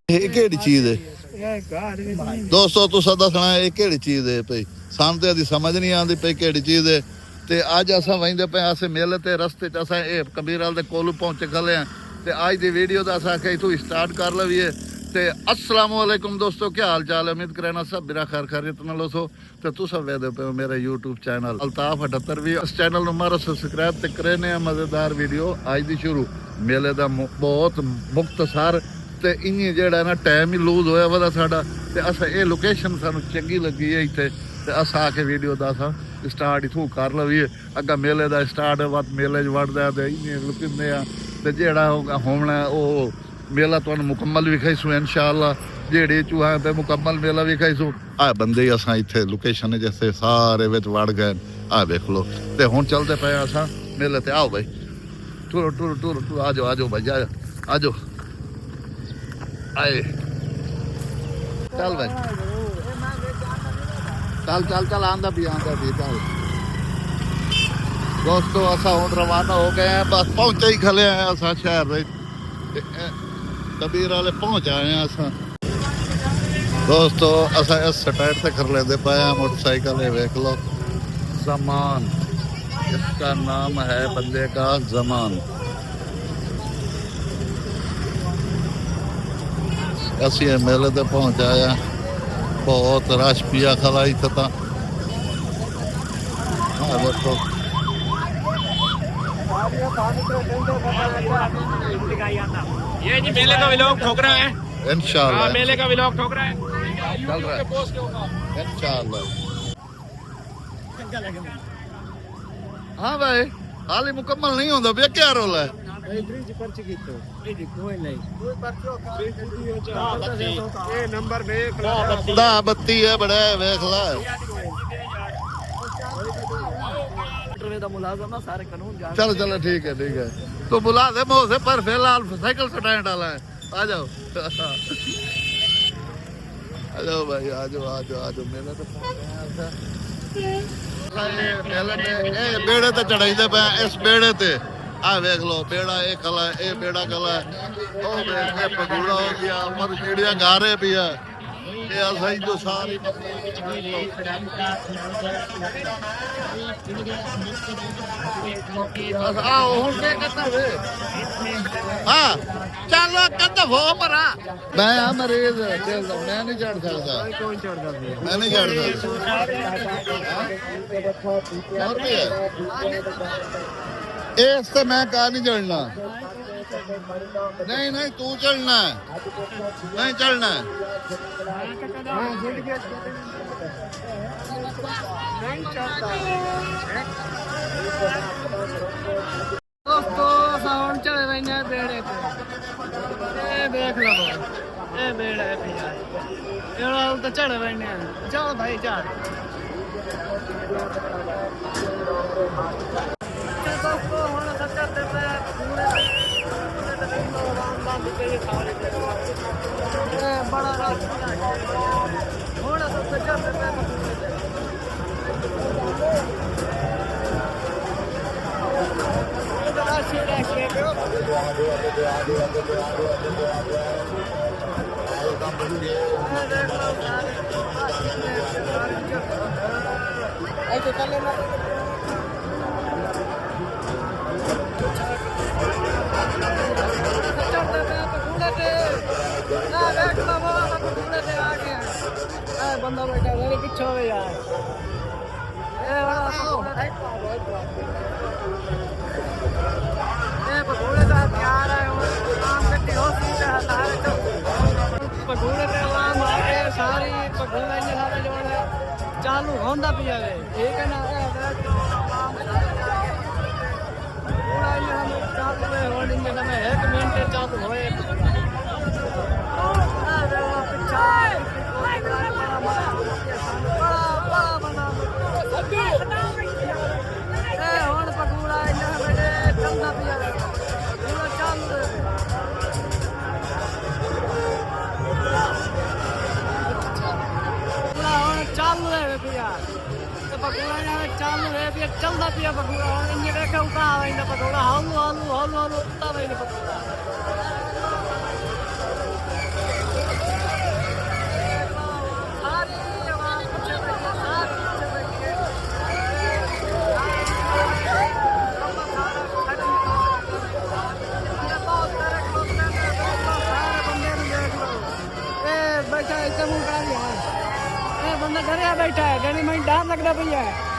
ਇਹ ਕਿਹੜੀ ਚੀਜ਼ ਹੈ ਦੋਸਤੋ? ਤੁਸੀਂ ਦੱਸਣਾ ਇਹ ਕਿਹੜੀ ਚੀਜ਼ ਹੈ ਭਈ? ਸਾਨੂੰ ਤੇ ਇਹਦੀ ਸਮਝ ਨਹੀਂ ਆਉਂਦੀ ਪਈ ਕਿਹੜੀ ਚੀਜ਼ ਹੈ। ਤੇ ਅੱਜ ਅਸਾਂ ਵਹਿੰਦੇ ਪਏ ਅਸੇ ਮੇਲੇ ਤੇ ਰਸਤੇ 'ਚ ਅਸਾਂ ਇਹ ਕਬੀਰਵਾਲ ਦੇ ਕੋਲ ਪਹੁੰਚ ਖਲੇ ਆ। ਤੇ ਅੱਜ ਦੀ ਵੀਡੀਓ ਦਾ ਅਸਾਂ ਕਿ ਇਥੋਂ ਸਟਾਰਟ ਕਰ ਲਈਏ। ਤੇ अस्सलाम वालेकुम दोस्तों, क्या हाल चाल है? उम्मीद करना सब मेरा खैर खैरियत नाल हो। तो तुसा वेदे पे मेरा यूट्यूब चैनल अल्ताफ 78 भी इस चैनल ਨੂੰ ਮਾਰੋ ਸਬਸਕ੍ਰਾਈਬ ਤੇ ਕਰਨੇ ਆ। ਮਜ਼ੇਦਾਰ ਵੀਡੀਓ ਅੱਜ ਦੀ ਸ਼ੁਰੂ ਮੇਲੇ ਦਾ ਬਹੁਤ ਮੁਖਤਸਰ ਤੇ ਇੰਨੀ ਜਿਹੜਾ ਨਾ ਟਾਈਮ ਹੀ ਲੂਜ਼ ਹੋਇਆ ਵਾ ਸਾਡਾ। ਤੇ ਅਸਾਂ ਇਹ ਲੋਕੇਸ਼ਨ ਸਾਨੂੰ ਚੰਗੀ ਲੱਗੀ ਹੈ ਇੱਥੇ ਤੇ ਅਸਾਂ ਆ ਕੇ ਵੀਡੀਓ ਦਾ ਅਸਾਂ ਸਟਾਰਟ ਇਥੋਂ ਕਰ ਲਈਏ। ਅੱਗਾ ਮੇਲੇ ਦਾ ਸਟਾਰਟ ਵੱਧ ਮੇਲੇ 'ਚ ਵੜਦਾ ਤੇ ਇੰਨੇ ਲੁਕਿੰਦੇ ਆ। ਤੇ ਜਿਹੜਾ ਹੋਣਾ ਉਹ मेला तुहानू मुकम्मल विखाईसू इंशाअल्लाह। जेड़े चूहा पे मुकम्मल मेला विखाईसू। आ बंदे असां इत्थे लोकेशन जैसे सारे विच वड़ गए। आ देख लो ते हुण चलते पे असां मेले ते। आओ भाई टुरो टुरो टुरो टुरो आ जाओ भाई आ जाओ आए चल भाई चल चल चल आंदा भी चल। दोस्तों असां हुण रवाना हो गए हैं, बस पहुंचे ही खले हैं असां शहर दे कबीर वाले पहुंच आए हैं असां। दोस्तों असां इस स्टैंड से कर लेते पाए हैं मोटरसाइकिल। ये देख लो जमान, इसका नाम है बंदे का जमान। असी मेले ते पहुंच आए, बहुत रश पिया खला इत्थे तां। देखो ये जी मेले का व्लॉग ठोक रहा है इंशाअल्लाह। मेले का व्लॉग ठोक रहा है चल रहा है इंशाअल्लाह। हाँ भाई हाल ही मुकम्मल नहीं होता भैया, क्या रोल है? दा बत्ती है बड़ा वेख ला। चलो चलो ठीक है तो बुला दे मोसे पर फिलहाल साइकिल स्टैंड वाला है। आ जाओ आ जाओ भाई आ जाओ मेले तो बेड़े ते चढ़ाईदे पे इस बेड़े ते। आ वेख लो बेड़ा ये कला ये बेड़ा कला ओ वेख पगूड़ा हो गया पर चिड़िया गा रहे भी है। ये असाई जो सारी आओ हुन के करता वे। हां चलो कद हो परा मैं मरीज चल मैं नहीं चढ़ सकता। कौन चढ़दा मैं नहीं चढ़दा। और भी है इस से मैं कहा नहीं चढ़ना। नहीं तू चढ़ना है, नहीं चढ़ना है। दोस्तों साउंड चले बैठे बेड़े पे। देख लो ये बेड़ा है भैया, तो चढ़े बैठे। चलो भाई चढ़। दोस्तों हम चढ़ते पे बड़ा रास्ता थोड़ा सा चढ़ते पे ऐसे कर लेना। बंदा बैठा मेरे पीछे हो यार। पकौड़े का प्यार है पकौड़े पे आवाम आ गए सारी पकौड़ा सारे जो है चालू होंदा पिया है ठीक है ना। एक मिनट चालू होए पकौड़ा चलता पिया चालू है पिया। पकौड़ा चालू है पिया चलता पिया पकौड़ा। देखा उठा वहीं पकौड़ा हालू हालू हालू हालू उठा वहीं पकौड़ा बैठा है इतना मुंह करा दिया ए बंदा घरे बैठा है गणी में डर लगता भैया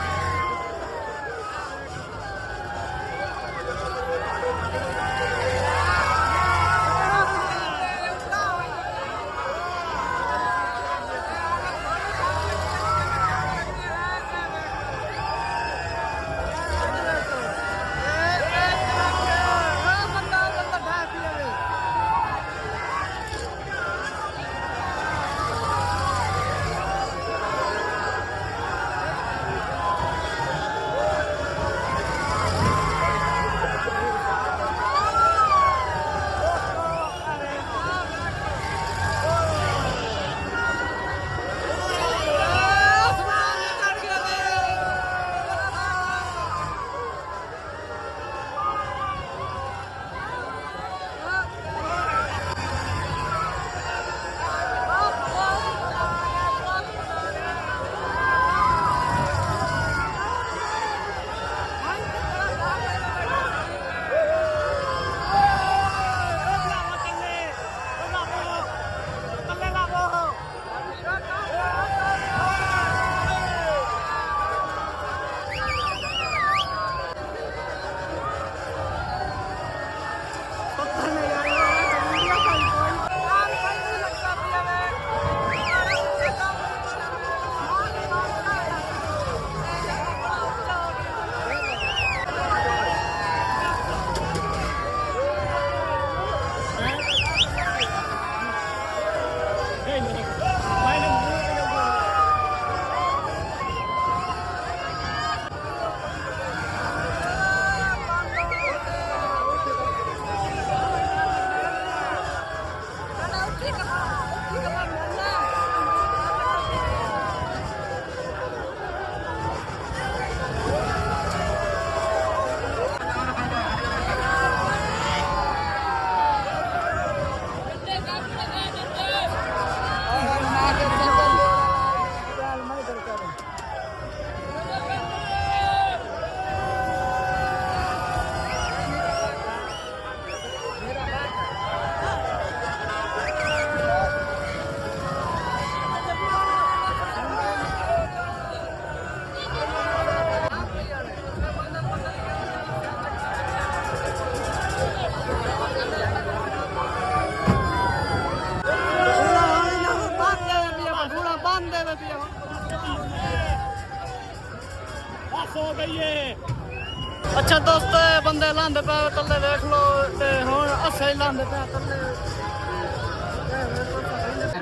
अच्छा दोस्त बंदे लांदे पे तले देख लो ते हुन असे लांदे पे तले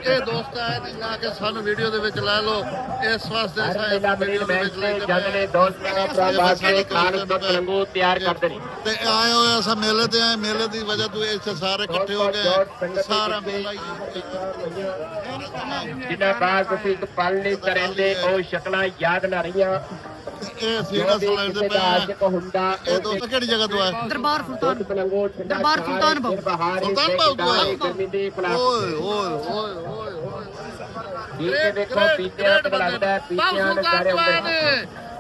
ਇਹ ਦੋਸਤ ਹੈ ਜਿੰਨਾ ਕਿ ਸਾਨੂੰ ਵੀਡੀਓ ਦੇ ਵਿੱਚ ਲੈ ਲਓ ਇਸ ਵਾਸਤੇ ਪਹਿਲਾ ਬਰੀਡ ਮੈਚ ਤੇ ਜੰਗ ਨੇ ਦੋਸਤਾਂ ਪ੍ਰਭਾਸ ਦੇ ਖਾਨ ਤੋਂ ਲੰਗੂ ਤਿਆਰ ਕਰਦੇ ਨੇ ਤੇ ਆਏ ਹੋਏ ਅਸਾਂ ਮੇਲੇ ਤੇ ਆਏ ਮੇਲੇ ਦੀ ਵਜ੍ਹਾ ਤੋਂ ਇੱਥੇ ਸਾਰੇ ਇਕੱਠੇ ਹੋ ਗਏ ਸਾਰਾ ਮੇਲਾ ਹੀ ਜਿਨ੍ਹਾਂ ਬਾਅਦ ਤੁਸੀਂ ਇੱਕ ਪਲ ਨਹੀਂ ਤਰੇਂਦੇ ਉਹ ਸ਼ਕਲਾਂ ਯਾਦ ਨਾ ਰਹੀਆਂ ਇਹ ਸੀਰੀਅਸ ਲੈਂਦੇ ਪਏ ਇਹ ਦੋਸਤ ਕਿਹੜੀ ਜਗ੍ਹਾ ਤੋਂ ਆਏ दरबार सुल्तान दरबार सुल्तान बाबू ਸੁਲਤਾਨ ਬਾਬੂ ਤੋਂ ਆਏ ਓਏ ਓਏ ਓਏ ਓਏ ਇਹ ਦੇਖੋ ਪੀਤਿਆਂ ਤੇ ਲੱਗਦਾ ਹੈ ਪੀਤਿਆਂ ਦੇ ਸਾਰੇ ਹੁੰਦੇ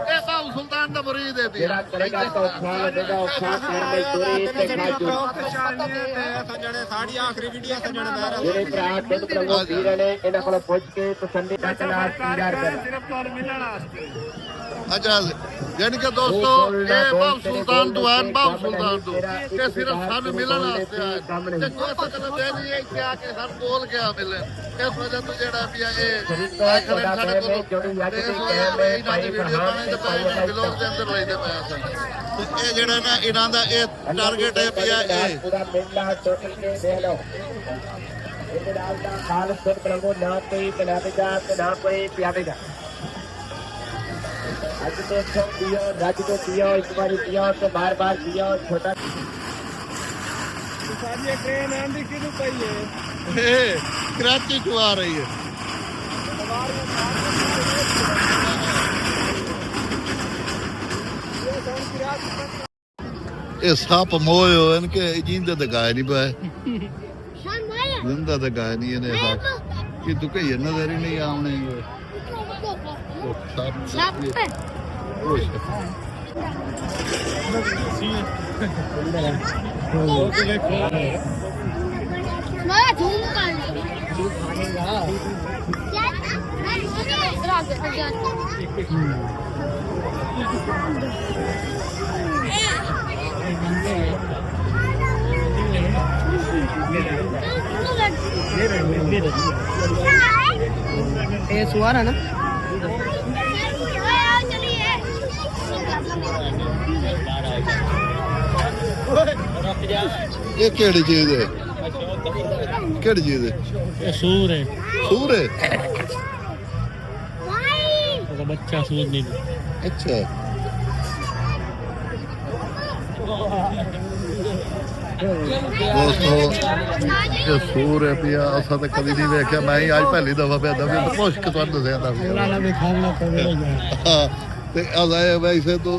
ਇਹ ਬਾਬੂ ਸੁਲਤਾਨ ਦਾ ਮੁਰੀਦ ਹੈ ਜਿਹੜਾ ਕਰੇਗਾ ਤਾਂ ਔਖਾ ਲੱਗੇਗਾ ਔਖਾ ਕਰ ਮਜ਼ਦੂਰੀ ਤੇ ਖਾਜੂ ਜਿਹੜੇ ਭਰਾ ਦੁੱਧ ਪ੍ਰੰਗੋ ਵੀਰ ਨੇ ਇਹਨਾਂ ਕੋਲ ਪੁੱਛ ਕੇ ਤਸੱਲੀ ਨਾਲ ਪੀੜਾ ਅੱਛਾ ਯਾਨੀ ਕਿ ਦੋਸਤੋ ਇਹ ਬਾਬੂ ਸੁਲਤਾਨ ਤੋਂ ਆਏ ਬਾਬੂ ਸੁਲਤਾਨ ਤੋਂ ਇਹ ਸਿਰਫ ਸਾਨੂੰ ਮਿਲਣ ਵਾਸਤੇ ਆਏ ਤੇ ਕੋਈ ਸਕਲ ਦੇ ਨਹੀਂ ਇੱਥੇ ਆ ਕੇ ਸਾਨੂੰ ਬੋਲ ਗਿਆ ਮਿਲੇ ਇਸ ਵਜ੍ਹਾ ਤੋਂ ਜਿਹੜਾ ਵੀ ਇਹ ਆਖਰ ਸਾਡੇ ਕੋਲ ਇਹਨਾਂ ਦੀ ਵੀਡੀਓ ਬਣਾਉਣੀ ਤੇ ਪਏ ਬਲੌਗ ਦੇ ਅੰਦਰ ਲੈਦੇ ਪਏ ਸਨ ਤੇ ਇਹ ਜਿਹੜਾ ਨਾ ਇਹਨਾਂ ਦਾ ਇਹ ਟਾਰਗੇਟ ਹੈ ਵੀ ਇਹ ਪੂਰਾ ਮੇਲਾ ਟੋਟਲ ਕੇ ਦੇਖ ਲਓ ਇਹਦੇ ਨਾਲ ਦਾ ਖਾਲਸ ਦੁੱਧ ਪ੍ਰੰਗੋ ਨਾ ਕੋਈ ਪਿਲਾਵੇਗਾ ਤੇ ਨਾ ਕੋਈ ਪਿਆਵੇਗਾ ਅੱਜ ਤੋਂ ਸਭ ਪੀਓ ਰੱਜ ਤੋਂ ਪੀਓ ਇੱਕ ਵਾਰੀ ਪੀਓ ਤੇ ਬਾਰ-ਬਾਰ ਪੀਓ ਛੋਟਾ ਸਾਡੀ ਟ੍ਰੇਨ ਆਂਦੀ ਕਿਹਨੂੰ ਪਈ ਹੈ ਇਹ ਕਰਾਚੀ ਤੋਂ ਆ ਰਹੀ ਹੈ ਇਹ ਸੌਂ ਕਿਰਾਤ ਇਹ ਸੱਪ ਮੋਏ ਹੋਏ ਨੇ ਕਿ ਜਿੰਦੇ ਤੇ ਗਾਇ ਨਹੀਂ ਪਏ ਜਿੰਦਾ ਤੇ ਗਾਇ ਨਹੀਂ ਇਹਨੇ ਸੱਪ ਕਿ ਤੂੰ ਕਹੀ ਨਜ਼ਰ ਹੀ ਨਹੀਂ ਆਉਣੇ ये सुअर है ना ਇਹ ਕਿਹੜੀ ਚੀਜ਼ ਹੈ ਕਿਹੜੀ ਚੀਜ਼ ਹੈ ये सूर है ਸੂਰ ਹੈ बच्चा सूर नहीं ਅੱਛਾ ਦੋਸਤੋ ਇਹ ਸੂਰ ਹੈ ਪਿਆ ਅਸਾਂ ਤਾਂ ਕਦੀ ਨਹੀਂ ਵੇਖਿਆ ਮੈਂ ਹੀ ਅੱਜ ਪਹਿਲੀ ਦਫਾ ਪਿਆ ਦਫਾ ਮੁਸ਼ਕ ਤੁਹਾਨੂੰ ਦੱਸਿਆ ਦਾ पुराना भी खाना पड़ेगा ਤੇ ਅਜ਼ਾਏ ਵੈਸੇ ਤੋਂ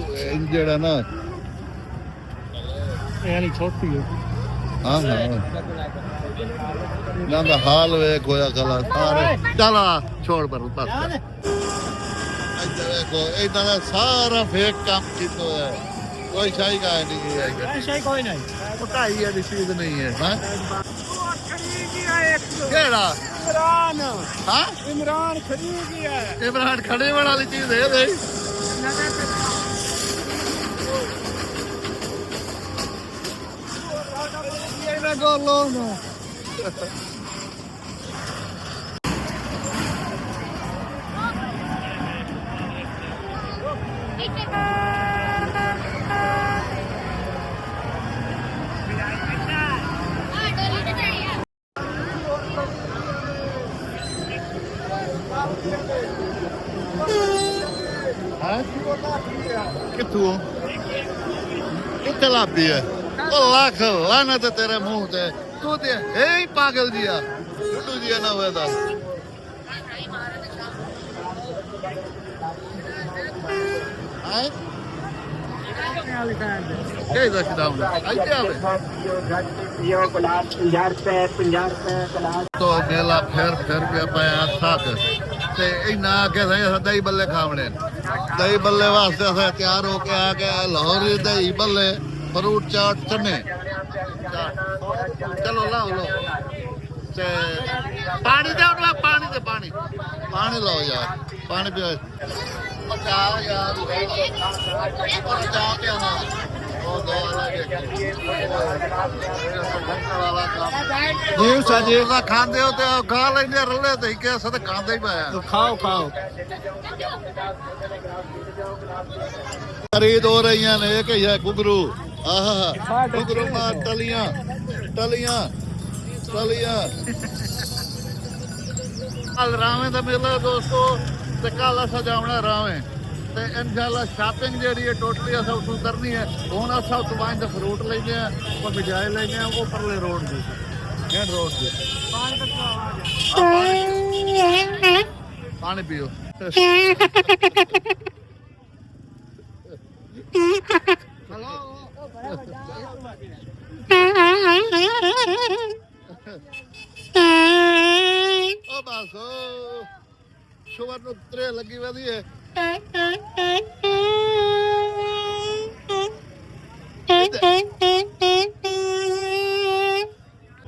ਜਿਹੜਾ ਨਾ यानी छोटी है ਹਾਂ ਹਾਂ ਨਾ ਦਾ ਹਾਲ ਵੇਖ ਹੋਇਆ ਕਲਾ ਸਾਰੇ ਚਲਾ ਛੋੜ ਪਰ ਬਸ ਇੱਧਰ ਵੇਖੋ ਇਦਾਂ ਦਾ ਸਾਰਾ ਫੇਕ ਕੰਮ ਕੀਤਾ ਹੋਇਆ ਹੈ ਕੋਈ ਸ਼ਾਈ ਗਾ ਨਹੀਂ ਹੈ ऐसा ही कोई नहीं ਪਟਾਈ ਵਾਲੀ ਚੀਜ਼ ਨਹੀਂ ਹੈ ਹਾਂ ਕਿਹੜਾ इमरान ਹਾਂ इमरान खरीद गया है ਇਮਰਾਨ ਖੜੇ ਵਾਲੀ ਚੀਜ਼ ਹੈ ਨਹੀਂ ये मैं गोलो हूं ਹਾਂ ਕਿੱਥੋਂ ਕਿੱਥੇ ਲੱਭੀ ਹੈ ਉਹ ਲੱਖ ਲਾਨਤ ਤੇਰੇ ਮੂੰਹ ਤੇ ਤੂੰ ਤੇ ਹੈ ਹੀ ਪਾਗਲ ਜੀਆ ਟੁੱਟੂ ਜੀਆ ਨਾ ਹੋਇਆ ਤਾਂ ਹਾਂ ਕਿਹਦਾ ਦਾ ਕਿਦਾਂ ਆਈਤੇ ਆਵੇ ਤੋ ਮੇਲਾ ਫਿਰ ਪਿਆ ਪਿਆ ਸਾਕ ਤੇ ਇਹਨਾਂ ਆਖਿਆ ਸਹੀ ਦਹੀਂ ਬੱਲੇ ਖਾਵਣੇ ਦਹੀਂ ਬੱਲੇ ਵਾਸਤੇ ਅਸੀਂ ਤਿਆਰ ਹੋ ਕੇ ਆ ਗਏ ਲਾਹੌਰ ਦਹੀਂ ਬੱਲੇ ਫਰੂਟ ਚਾਟ ਚਨੇ ਚਲੋ ਲਾਓ ਤੇ ਪਾਣੀ ਦੇ ਉਹਨਾਂ ਪਾਣੀ ਲਾਓ ਯਾਰ ਪਾਣੀ ਪੀਓ ਪਚਾ ਯਾਰ ਪਚਾ ਕੇ ਆਣਾ ਉਹ ਦੋ ਜੀ ਸਾਜੇ ਦਾ ਖਾਂਦੇ ਹੋ ਤੇ ਖਾ ਲੈਂਦੇ ਰੱਲੇ ਤੇ ਕਿ ਅਸਾਂ ਤਾਂ ਖਾਂਦੇ ਹੀ ਪਾਇਆ तो खाओ खाओ ਖਰੀਦ ਹੋ ਰਹੀਆਂ ਨੇ ਇਹ ਕਿ ਹੈ ਗੁਗਰੂ ਆਹਾ ਗੁਗਰੂ ਮਾਰ ਟਲੀਆਂ ਕੱਲ ਰਾਵੇਂ ਦਾ ਮੇਲਾ ਦੋਸਤੋ ਤੇ ਕੱਲ ਅਸਾਂ ਜਾਵਣਾ ਰਾਵੇਂ ਤੇ ਇਨਸ਼ਾਅੱਲਾ ਸ਼ਾਪਿੰਗ ਜਿਹੜੀ ਹੈ ਟੋਟਲੀ ਅਸਾਂ ਉਥੋਂ ਕਰਨੀ ਹੈ ਹੁਣ ਅਸਾਂ ਉਥੋਂ ਵਾਂਝ ਦਾ ਫਰੂਟ ਲੈਂਦੇ ਆ ਉਹ ਬਿਜਾਏ ਲੈਂਦੇ ਆ ਉਹ ਪਰਲੇ ਰੋਡ ਦੀ ਮੇਨ ਰੋਡ ਤੇ ਪਾਣੀ ਪੀਓ ਉਹ ਬਸ ਸ਼ੁਗਰ ਨੂੰ ਤਰੇ ਲੱਗੀ ਵਧੀ ਹੈ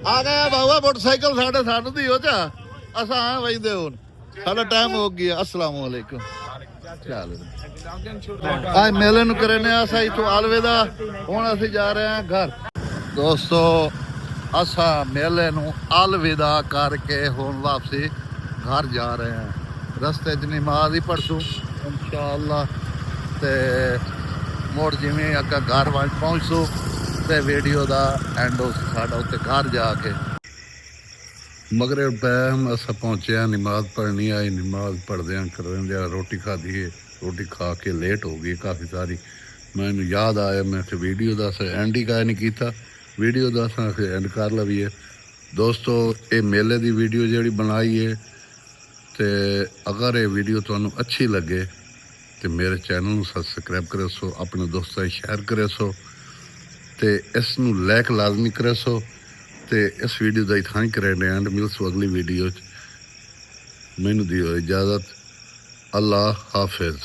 ਆ ਗਿਆ ਬਾਬਾ ਮੋਟਰਸਾਈਕਲ ਸਾਨੂੰ ਦੀ ਹੋ ਜਾ ਅਸਾਂ ਆ ਵਜਦੇ ਹੁਣ ਸਾਡਾ ਟਾਈਮ ਹੋ ਗਿਆ ਅਸਲਾਮ ਵਾਲੇਕੁਮ ਚੱਲ ਅੱਜ ਮੇਲੇ ਨੂੰ ਕਰਨੇ ਆ ਸਾਈ ਤੋਂ ਅਲਵਿਦਾ ਹੁਣ ਅਸੀਂ ਜਾ ਰਹੇ ਹਾਂ ਘਰ ਦੋਸਤੋ ਅਸਾਂ ਮੇਲੇ ਨੂੰ ਅਲਵਿਦਾ ਕਰਕੇ ਹੁਣ ਵਾਪਸੀ ਘਰ ਜਾ ਰਹੇ ਹਾਂ ਰਸਤੇ 'ਚ ਨਮਾਜ਼ ਹੀ ਪੜ੍ਹਸੂ ਇਨਸ਼ਾਅੱਲਾ ਤੇ ਮੋੜ ਜਿਵੇਂ ਅੱਗਾ ਘਰ ਵੱਲ ਪਹੁੰਚੂ ਤੇ ਵੀਡੀਓ ਦਾ ਐਂਡ ਸਾਡਾ ਉੱਤੇ ਘਰ ਜਾ ਕੇ ਮਗਰਿਬ ਟਾਈਮ ਅਸਾਂ ਪਹੁੰਚਿਆ ਨਮਾਜ਼ ਪੜ੍ਹਨੀ ਆਈ ਨਮਾਜ਼ ਪੜ੍ਹਦਿਆਂ ਕਰਦਿਆਂ ਰੋਟੀ ਖਾਧੀ ਰੋਟੀ ਖਾ ਕੇ ਲੇਟ ਹੋ ਗਈ ਕਾਫੀ ਸਾਰੀ ਮੈਨੂੰ ਯਾਦ ਆਇਆ ਮੈਂ ਕਿ ਵੀਡੀਓ ਦਾ ਐਂਡ ਹੀ ਕਾਇ ਨਹੀਂ ਕੀਤਾ ਵੀਡੀਓ ਦਾ ਅਸਾਂ ਐਂਡ ਕਰ ਲਵੀਏ ਦੋਸਤੋ ਇਹ ਮੇਲੇ ਦੀ ਵੀਡੀਓ ਜਿਹੜੀ ਬਣਾਈ ਹੈ ਤੇ ਅਗਰ ਇਹ ਵੀਡੀਓ ਤੁਹਾਨੂੰ ਅੱਛੀ ਲੱਗੇ ਤੇ ਮੇਰੇ ਚੈਨਲ ਨੂੰ ਸਬਸਕ੍ਰਾਈਬ ਕਰਿਓ ਸੋ ਆਪਣੇ ਦੋਸਤਾਂ ਨਾਲ ਸ਼ੇਅਰ ਕਰਿਓ ਸੋ ਤੇ ਇਸ ਨੂੰ ਲਾਇਕ ਲਾਜ਼ਮੀ ਕਰੇ ਸੋ ਤੇ ਇਸ ਵੀਡੀਓ ਦਾ ਇਥਾਂ ਹੀ ਕਰੇ ਐਂਡ ਮਿਲਸੋ ਅਗਲੀ ਵੀਡੀਓ 'ਚ। ਮੈਨੂੰ ਦਿਓ ਇਜਾਜ਼ਤ। ਅੱਲਾ ਹਾਫਿਜ਼।